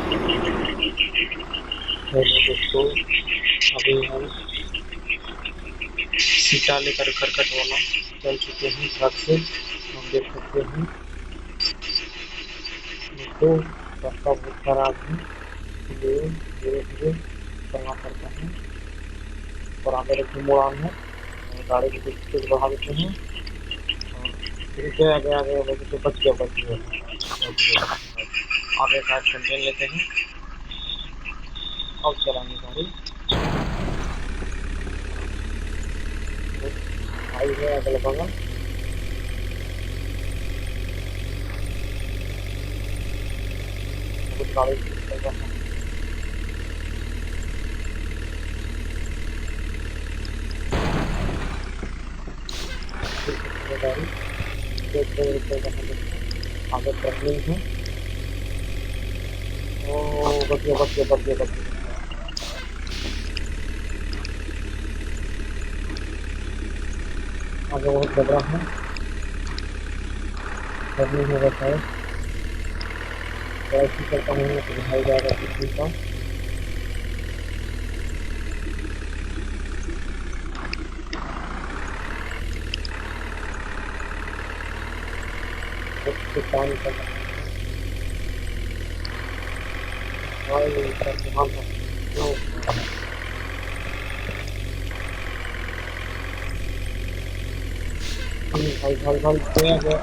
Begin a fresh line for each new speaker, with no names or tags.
Hello दोस्तों, अभी हम सीटा लेकर करकट वाला चल चुके हैं ट्रक से। हम देख सकते हैं दोस्तों, रास्ता बहुत खराब है, इसलिए धीरे धीरे चलना पड़ता है। और आगे देखिए मुड़ान है, और गाड़ी को कुछ तेज बढ़ा देते हैं और फिर से आगे आगे वजह से बच गया। आगे साइड कंटेन लेते हैं, अब चलाएंगे गाड़ी। भाई है अगल बगल, कुछ गाड़ी चल रहा है। गाड़ी आगे टर्निंग है। ओ बच गया। आगे बहुत गबरा है, टर्निंग होगा शायद। ऐसी करता हूँ तो दिखाई जाएगा किसी का। कुछ टाइम कर भाई भाई भाई गया गया।